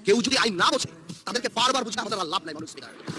কেউ যদি আইন না বোঝে তাদেরকে বারবার বুঝে আমাদের আর লাভ নাই। মানুষ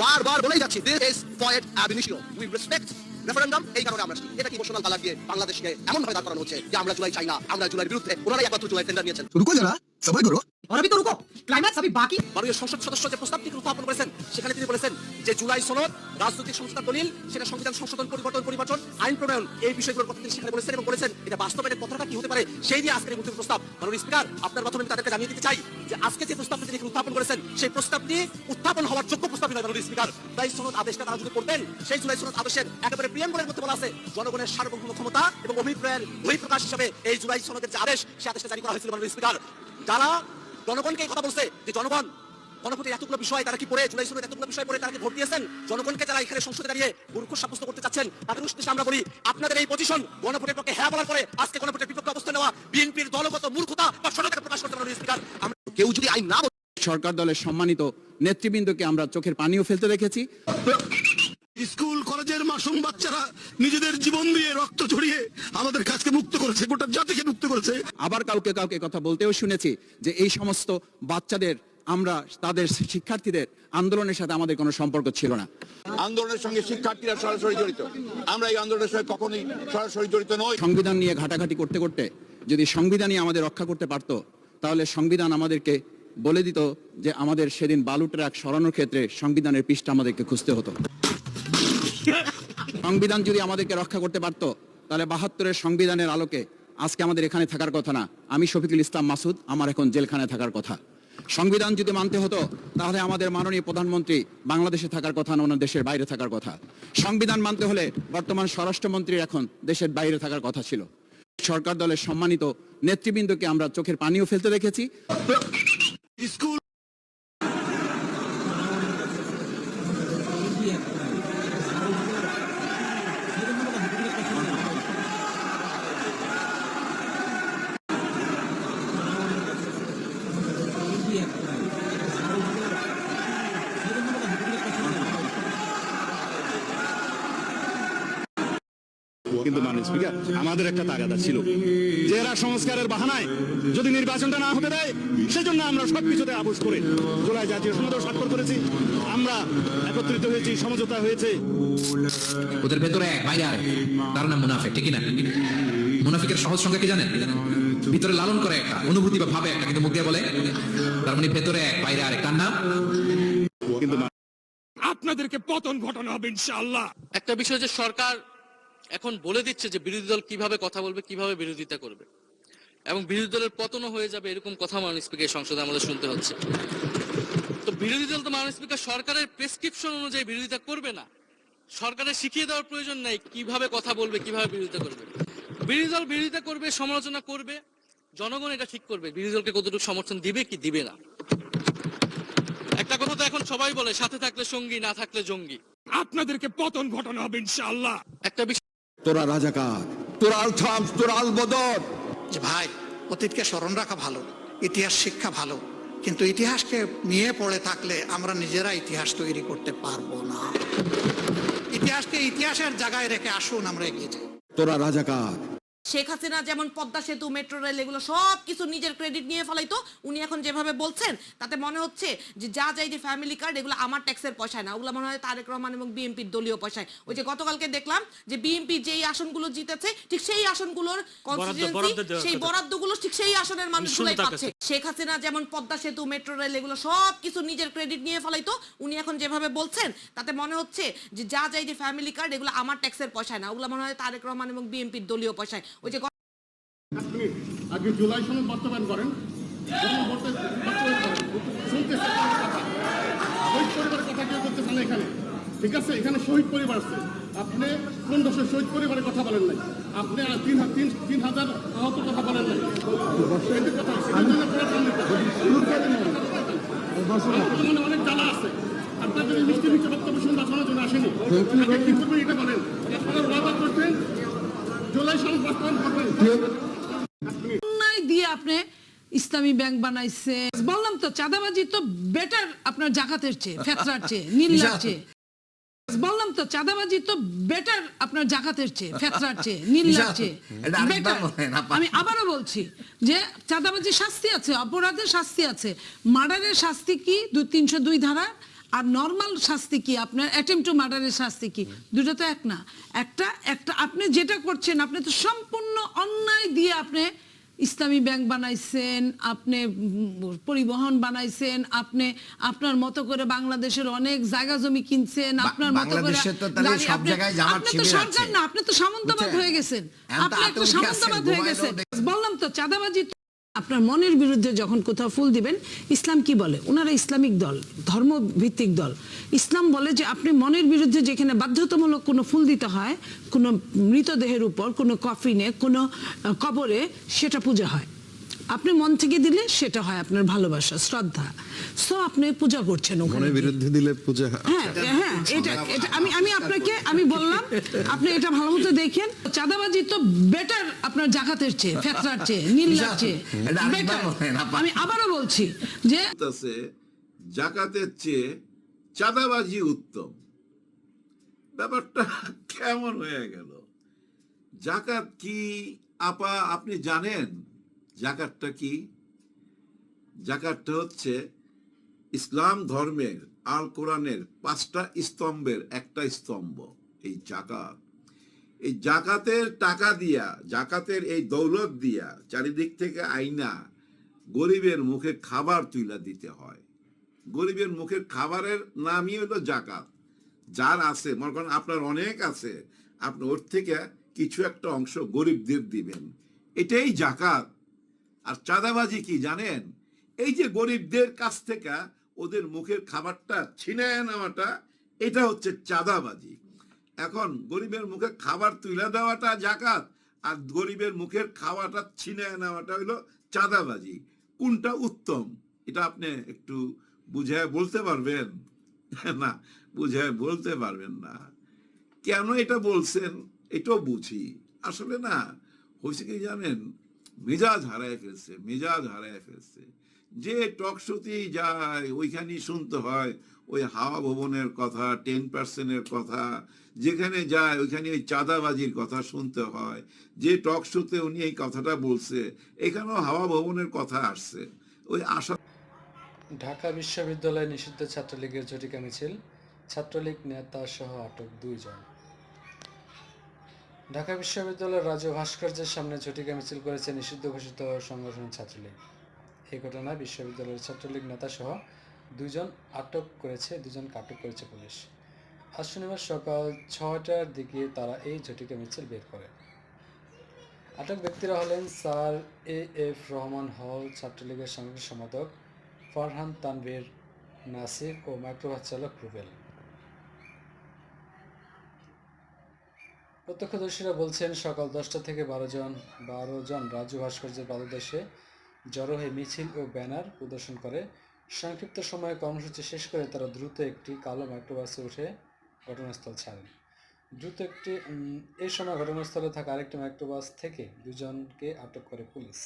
বারবার বলেই যাচ্ছি this is point ab initio we respect referendum. এই কারণে আমরা আসছি। এটা কি ইমোশনাল কালার দিয়ে বাংলাদেশকে এমন ভাবে দাঁড় করানো হচ্ছে যে আমরা জুলাই চাই না, আমরা জুলাইয়ের বিরুদ্ধে। ওনারাই একমাত্র জুলাই টেন্ডার নিয়েছেন। रुको जरा सबर करो। और अभी तो रुको, क्लाइमैक्स अभी बाकी। মাননীয় সংসদ সদস্য যে প্রস্তাবটি উত্থাপন করেছেন সেখানে তিনি বলেছেন যে জুলাই সনদ রাজনৈতিক সংস্কার দলিল, সেটা সংবিধান সংশোধন পরিবর্তন আইন প্রণয়ন, এই বিষয়গুলোর কথা তিনি সেখানে বলেছেন এবং বলেছেন এটা বাস্তবায়নের কথাটা কি হতে পারে সেই নিয়ে আজকের এই মুক্তির প্রস্তাব। মাননীয় স্পিকার, আপনার মাধ্যমে আমি তাদেরকে জানিয়ে দিতে চাই যে আজকে যে প্রস্তাবটি তিনি উত্থাপন করেছেন সেই প্রস্তাবটি উত্থাপন হওয়ার যোগ্য প্রস্তাব নয়। মাননীয় স্পিকার, জুলাই সনদ আদেশটা তারা যদি পড়তেন, সেই জুলাই সনদ আদেশের একেবারে প্রিয়াম্বলের মধ্যে বলা আছে জনগণের সার্বভৌম ক্ষমতা এবং অভিপ্রায়ের বহিঃপ্রকাশ হিসেবে এই জুলাই সনদের যে আদেশ, সেই আদেশটা জারি করা হয়েছিল। মাননীয় স্পিকার, যারা জনগণকে এই কথা বলছে যে জনগণ গণভোটের এতগুলো বিষয় তারা কি পড়ে, জুলাই সনদের এতগুলো বিষয় পড়ে তারা কি ভোট দিয়েছেন, জনগণকে যারা এখানে সংসদে দাঁড়িয়ে মূর্খ সাব্যস্ত করতে চাচ্ছেন তাদের উদ্দেশ্যে আমরা বলি আপনাদের এই পজিশন গণভোটের পক্ষে হ্যাঁ বলার পরে আজকে গণভোটের বিপক্ষে অবস্থান নেওয়া বিএনপির দলগত মূর্খতা বা সরকারকে প্রকাশ করতে পারেন। স্পিকার, আমরা কেউ যদি আইন না সরকার দলের সম্মানিত নেতৃবৃন্দকে আমরা চোখের পানিও ফেলতে দেখেছি। স্কুল কলেজের মাসুম বাচ্চারা নিজেদের জীবন দিয়ে রক্ত ঝরিয়ে আমাদের কাজকে মুক্ত করেছে, গোটা জাতিকে মুক্ত করেছে। আবার কাউকে কথা বলতেও শুনেছি যে এই সমস্ত বাচ্চাদের আমরা তাদের শিক্ষার্থীদের আন্দোলনের সাথে আমাদের কোনো সম্পর্ক ছিল না। আন্দোলনের সঙ্গে শিক্ষার্থীরা সরাসরি জড়িত, আমরা এই আন্দোলনের সঙ্গে কখনোই সরাসরি জড়িত নই। সংবিধান নিয়ে ঘাটাঘাটি করতে করতে যদি সংবিধানই আমাদের রক্ষা করতে পারতো তাহলে সংবিধান আমাদেরকে বলে দিত যে আমাদের সেদিন বালু ট্রাক সরানোর ক্ষেত্রে সংবিধানের পৃষ্ঠা আমাদেরকে খুঁজতে হতো। সংবিধান যদি আমাদেরকে রক্ষা করতে পারতো তাহলে ৭২-এর সংবিধানের আলোকে আজকে আমাদের এখানে থাকার কথা না। আমি শফিকুল ইসলাম মাসুদ, আমার এখন জেলখানায় থাকার কথা। সংবিধান যদি মানতে হতো তাহলে আমাদের মাননীয় প্রধানমন্ত্রী বাংলাদেশে থাকার কথা না, ওনার দেশের বাইরে থাকার কথা। সংবিধান মানতে হলে বর্তমান স্বরাষ্ট্রমন্ত্রীর এখন দেশের বাইরে থাকার কথা ছিল। সরকার দলের সম্মানিত নেতৃবৃন্দকে আমরা চোখের পানিও ফেলতে দেখেছি। স্কুল কিন্তু মাননীয় স্পিকার, আমাদের একটা তাগাদা ছিল যে এরা সংস্কারের বাহানায় যদি নির্বাচনটা না হতে দেয় সেজন্য আমরা সবকিছুতে আপোষ করে জুলাই জাতীয় সনদেও স্বাক্ষর করেছি। আমরা একত্রিত হয়েছি, সমঝোতা হয়েছে। ওদের ভেতরে এক বাইরে আরেক, তার নাম মুনাফিক, ঠিক না? মুনাফিকের সহজ সংখ্যা কি জানেন? ভিতরে লালন করে একটা অনুভূতি বা ভাবে একটা, কিন্তু মুখ দিয়ে বলে। তার মানে ভেতরে এক বাইরে আরেক, তার নাম। কিন্তু আপনাদেরকে পতন ঘটানো হবে ইনশাআল্লাহ। একটা বিষয় যে সরকার এখন বলে দিচ্ছে যে বিরোধী দল কিভাবে কথা বলবে, কিভাবে বিরোধিতা করবে, এবং বিরোধী দলের পতনও হয়ে যাবে এরকম কথা মাননীয় স্পিকার সংসদে আমাদের শুনতে হচ্ছে। তো বিরোধী দল তো মাননীয় স্পিকার সরকারের প্রেসক্রিপশন অনুযায়ী বিরোধিতা করবে না। সরকারের শিখিয়ে দেওয়ার প্রয়োজন নাই কিভাবে কথা বলবে, কিভাবে বিরোধিতা করবে। বিরোধী দল বিরোধিতা করবে, সমালোচনা করবে, জনগণ এটা ঠিক করবে বিরোধী দলকে কতটুকু সমর্থন দিবে কি দিবে না। একটা কথা তো এখন সবাই বলে, সাথে থাকলে সঙ্গী, না থাকলে জঙ্গি। আপনাদেরকে পতন ঘটানো হবে ইনশাআল্লাহ। একটা বিষয়, তোরা রাজাকার, তোরা আলথাম, তোরা আলবদর। যে ভাই, অতীতকে স্মরণ রাখা ভালো, ইতিহাস শিক্ষা ভালো, কিন্তু ইতিহাসকে নিয়ে পড়ে থাকলে আমরা নিজেরা ইতিহাস তৈরি করতে পারবো না। ইতিহাসকে ইতিহাসের জায়গায় রেখে আসুন আমরা এগিয়ে যাই। তোরা রাজাকার। শেখ হাসিনা যেমন পদ্মা সেতু, মেট্রো রেল এগুলো সব কিছু নিজের ক্রেডিট নিয়ে ফেলাইতো, উনি এখন যেভাবে বলছেন তাতে মনে হচ্ছে যে যা যাই যে ফ্যামিলি কার্ড এগুলো আমার ট্যাক্সের পয়সায় না, ওগুলো মনে হয় তারেক রহমান এবং বিএনপির দলীয় পয়সায়। ওই যে গতকালকে দেখলাম যে বিএনপি যেই আসনগুলো জিতেছে ঠিক সেই আসনগুলোর কনস্টিটিউয়েন্সি, সেই বরাদ্দগুলো ঠিক সেই আসনের মানুষগুলোই পাচ্ছে। শেখ হাসিনা যেমন পদ্মা সেতু, মেট্রো রেল এগুলো সব কিছু নিজের ক্রেডিট নিয়ে ফেলাইতো, উনি এখন যেভাবে বলছেন তাতে মনে হচ্ছে যে যা যাই যে ফ্যামিলি কার্ড এগুলো আমার ট্যাক্সের পয়সায় না, ওগুলো মনে হয় তারেক রহমান এবং বিএনপির দলীয় পয়সায়। ওই যে আগে জুলাই সনদ বাস্তবায়ন করেন, শহীদ পরিবারের কথা কেউ করতে চান এখানে, ঠিক আছে? এখানে শহীদ পরিবার আছে, আপনি কোন দেশের শহীদ পরিবারের কথা বলেন নাই, আপনি ৩,০০০ আহত কথা বলেন নাই। অনেক জ্বালা আছে, আপনার যদি মিষ্টি মিষ্টি বক্তব্য শুনতে শোনার জন্য আসেনি, কি করবেন এটা বলেন। আপনারা ওয়াদা করছেন জুলাই সনদ বাস্তবায়ন করবেন, দিয়ে আপনি ইসলামী ব্যাংক বানাইছে। বললাম তো চাঁদাবাজি তো বেটার আপনার জাকাতের চেয়ে, ফেতরার চেয়ে, নীলার চেয়ে। বললাম তো চাঁদাবাজি তো বেটার আপনার জাকাতের চেয়ে, ফেতরার চেয়ে, নীলার চেয়ে বেটার। আমি আবারও বলছি যে চাঁদাবাজি শাস্তি আছে, অপরাধের শাস্তি আছে। মার্ডারের শাস্তি কি 302 ধারা, আর নর্মাল শাস্তি কি আপনার অ্যাটেম্পট টু মার্ডারের শাস্তি কি, দুটো তো এক না। একটা আপনি যেটা করছেন, আপনি তো সম্পূর্ণ অন্যায় দিয়ে আপনি ইসলামী ব্যাংক বানাইছেন, আপনি পরিবহন বানাইছেন, আপনি আপনার মতো করে বাংলাদেশের অনেক জায়গা জমি কিনছেন, আপনার মতো করে আপনি তো সরকার না, আপনি তো সামন্তবাদ হয়ে গেছেন, আপনি একটা সামন্তবাদ হয়ে গেছেন। বললাম তো চাঁদাবাজি আপনার মনের বিরুদ্ধে যখন কোথাও ফুল দিবেন, ইসলাম কি বলে? ওনারা ইসলামিক দল, ধর্মভিত্তিক দল। ইসলাম বলে যে আপনি মনের বিরুদ্ধে যেখানে বাধ্যতামূলক কোনো ফুল দিতে হয়, কোনো মৃতদেহের উপর, কোনো কফিনে, কোনো কবরে, সেটা পূজা হয়। আপনি মন থেকে দিলে সেটা হয় আপনার ভালোবাসা, শ্রদ্ধা। সো আপনি পূজা করছেন ওখানে। মনের বিরুদ্ধে দিলে পূজা। হ্যাঁ, এটা আমি আপনাকে আমি বললাম, আপনি এটা ভালো মতো দেখেন। চাঁদাবাজি তো বেটার আপনার জাকাতের চেয়ে, ফেতরার চেয়ে, নীলার চেয়ে বেটার। আমি আবারও বলছি যে জাকাতের চেয়ে চাঁদাবাজি উত্তম। ব্যাপারটা কেমন হয়ে গেল? জাকাত কি আপা আপনি জানেন? জাকাতটা কি? জাকাতটা হচ্ছে ইসলাম ধর্মের, আল কোরআনের 5টা স্তম্ভের একটা স্তম্ভ এই জাকাত। এই জাকাতের টাকা দিয়া, জাকাতের এই দৌলত দিয়া চারিদিক থেকে আইনা গরিবের মুখে খাবার তুইলা দিতে হয়। গরিবের মুখের খাবারের নামই হলো জাকাত। যার আছে, মনে করেন আপনার অনেক আছে, আপনি ওর থেকে কিছু একটা অংশ গরিবদের দিবেন, এটাই জাকাত। আর চাঁদাবাজি কি জানেন? এই যে গরিবদের কাছ থেকে ওদের মুখের খাবারটা ছিনিয়ে নেওয়াটা, এটা হচ্ছে চাঁদাবাজি। এখন গরিবের মুখে খাবার তুলে দেওয়াটা জাকাত, আর গরিবের মুখের খাওয়াটা ছিনিয়ে নেওয়াটা হইলো চাঁদাবাজি। কোনটা উত্তম? এটা আপনি একটু বুঝায় বলতে পারবেন? না, বুঝায় বলতে পারবেন না। কেন এটা বলছেন এটাও বুঝি। আসলে না, হয়েছে কি জানেন, মেজাজ হারায় ফেলছে। যে টক শোতেই যায় ওইখানেই শুনতে হয় ওই হাওয়া ভবনের কথা, 10%-এর কথা। যেখানে যায় ওইখানে ওই চাঁদাবাজির কথা শুনতে হয়। যে টক শোতে উনি এই কথাটা বলছে, এখানেও হাওয়া ভবনের কথা আসছে। ওই আশা। ঢাকা বিশ্ববিদ্যালয়ে নিষিদ্ধ ছাত্রলীগের ঝটিকা মিছিল, ছাত্রলীগ নেতা সহ আটক 2 জন। ঢাকা বিশ্ববিদ্যালয়ের রাজ্য ভাস্কর্যের সামনে ঝটিকা মিছিল করেছে নিষিদ্ধ ঘোষিত সংগঠন ছাত্রলীগ। এই ঘটনায় বিশ্ববিদ্যালয়ের ছাত্রলীগ নেতা সহ 2 জনকে আটক করেছে পুলিশ। আজ শনিবার সকাল 6টার দিকে তারা এই ঝটিকা মিছিল বের করে। আটক ব্যক্তিরা হলেন স্যার AF রহমান হল, ছাত্রলীগের সাংগঠনিক সম্পাদক ফারহান তানভীর নাসির ও মাইক্রোবাস চালক রুবেল। প্রত্যক্ষদর্শীরা বলছেন সকাল 10টা থেকে 12 জন রাজু ভাস্কর্যের পাদদেশে জড়ো হয়ে মিছিল ও ব্যানার প্রদর্শন করে। সংক্ষিপ্ত সময়ে কর্মসূচি শেষ করে তারা দ্রুত একটি কালো মাইক্রোবাসে উঠে ঘটনাস্থল ছাড়েন। এই সময় ঘটনাস্থলে থাকা আরেকটি মাইক্রোবাস থেকে 2 জনকে আটক করে পুলিশ।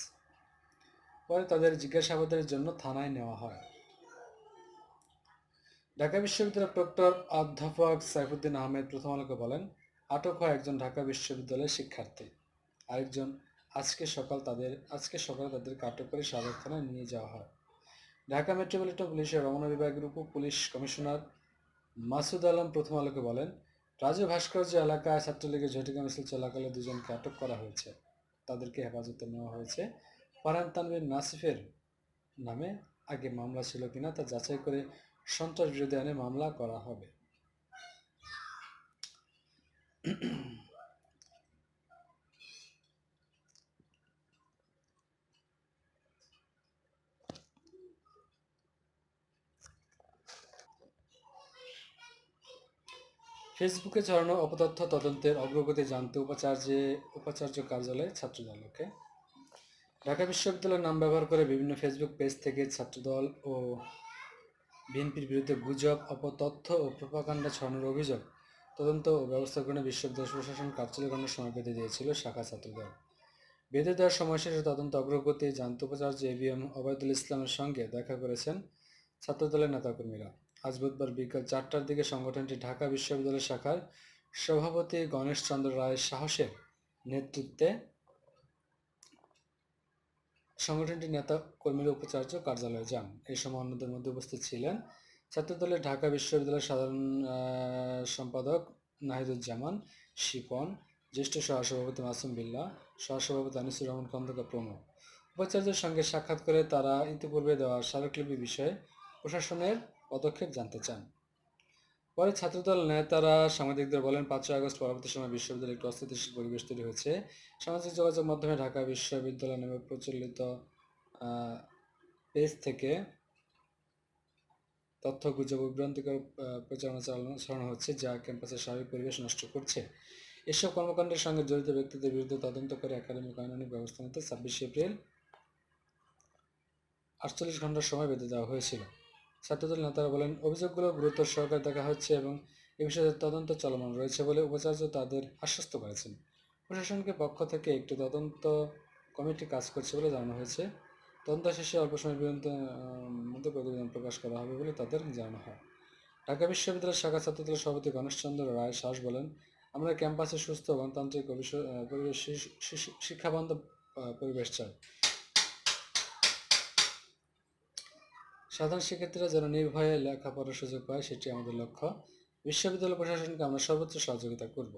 পরে তাদের জিজ্ঞাসাবাদের জন্য থানায় নেওয়া হয়। ঢাকা বিশ্ববিদ্যালয়ের প্রক্টর অধ্যাপক সাইফুদ্দিন আহমেদ প্রথম আলোকে বলেন, আটক হয় একজন ঢাকা বিশ্ববিদ্যালয়ের শিক্ষার্থী। আরেকজন আজকে সকালে তাদেরকে আটক করে সাভার থানায় নিয়ে যাওয়া হয়। ঢাকা মেট্রোপলিটন পুলিশের রমনা বিভাগের উপ পুলিশ কমিশনার মাসুদ আলম প্রথম আলোকে বলেন, রাজু ভাস্কর্য এলাকায় ছাত্রলীগের ঝটিকা মিছিল চলাকালে 2 জনকে আটক করা হয়েছে। তাদেরকে হেফাজতে নেওয়া হয়েছে। ফারহান তানভীর নাসিফের নামে আগে মামলা ছিল কিনা তা যাচাই করে সন্ত্রাস বিরোধী আইনে মামলা করা হবে। ফেসবুকে ছড়ানো অপতথ্য তদন্তের অগ্রগতি জানতে উপাচার্য কার্যালয়ে ছাত্রদলকে। ঢাকা বিশ্ববিদ্যালয়ের নাম ব্যবহার করে বিভিন্ন ফেসবুক পেজ থেকে ছাত্রদল ও বিএনপির বিরুদ্ধে গুজব, অপতথ্য ও প্রোপাগান্ডা ছড়ানোর অভিযোগ তদন্ত ও ব্যবস্থা গ্রহণে বিশ্ববিদ্যালয় প্রশাসন কার্যালয় গঠনের সময় বেঁধে দিয়েছিল শাখা ছাত্রদল। বেঁধে দেওয়ার সময় শেষে তদন্ত অগ্রগতি জানতে উপাচার্য ABM ওবায়দুল ইসলামের সঙ্গে দেখা করেছেন ছাত্রদলের নেতাকর্মীরা। আজ বুধবার বিকাল 4টার দিকে সংগঠনটি ঢাকা বিশ্ববিদ্যালয় শাখার সভাপতি গণেশ চন্দ্র রায় সাহসের নেতৃত্বে সংগঠনটির নেতা কর্মীরা উপাচার্য কার্যালয়ে যান। এই সময় অন্যদের মধ্যে উপস্থিত ছিলেন ছাত্রদলের ঢাকা বিশ্ববিদ্যালয়ের সাধারণ সম্পাদক নাহিদুজ্জামান শিপন, জ্যেষ্ঠ সহসভাপতি মাসুম বিল্লাহ, সহসভাপতি আনিসুর রহমান খন্দকার প্রমুখ। উপাচার্যের সঙ্গে সাক্ষাৎ করে তারা ইতিপূর্বে দেওয়া স্মারকলিপি বিষয়ে প্রশাসনের পদক্ষেপ জানতে চান। পরে ছাত্রদল নেতারা সাংবাদিকদের বলেন, 5 আগস্ট পরবর্তী সময় বিশ্ববিদ্যালয়ে একটি অস্থিতিশীল পরিবেশ তৈরি হয়েছে। সামাজিক যোগাযোগ মাধ্যমে ঢাকা বিশ্ববিদ্যালয় নামে প্রচলিত পেজ থেকে তথ্য গুজব বিভ্রান্তিকর প্রচারণা চালানো হচ্ছে, যা ক্যাম্পাসের স্বাভাবিক পরিবেশ নষ্ট করছে। এসব কর্মকাণ্ডের সঙ্গে জড়িত ব্যক্তিদের বিরুদ্ধে তদন্ত করে একাডেমিক আইনানুগ ব্যবস্থা নিতে 26 এপ্রিল 48 ঘন্টার সময় বেঁধে দেওয়া হয়েছিল। ছাত্রদল নেতারা বলেন, অভিযোগগুলো গুরুত্ব সহকারে দেখা হচ্ছে এবং এ বিষয়ে তদন্ত চলমান রয়েছে বলে উপাচার্য তাদের আশ্বস্ত করেছেন। প্রশাসনের পক্ষ থেকে একটি তদন্ত কমিটি কাজ করছে বলে জানানো হয়েছে। তদন্ত শেষে অল্প সময়ের মধ্যে প্রতিবেদন প্রকাশ করা হবে বলে তাদের জানানো হয়। ঢাকা বিশ্ববিদ্যালয়ের শাখা ছাত্রদলের সভাপতি গণেশ চন্দ্র রায় সাহস বলেন, আমরা ক্যাম্পাসে সুস্থ গণতান্ত্রিক পরিবেশ, শিক্ষাবান্ধব পরিবেশ চাই। সাধারণ শিক্ষার্থীরা যেন নির্ভয়ে লেখাপড়ার সুযোগ পায়, সেটি আমাদের লক্ষ্য। বিশ্ববিদ্যালয় প্রশাসনকে আমরা সর্বোচ্চ সহযোগিতা করব।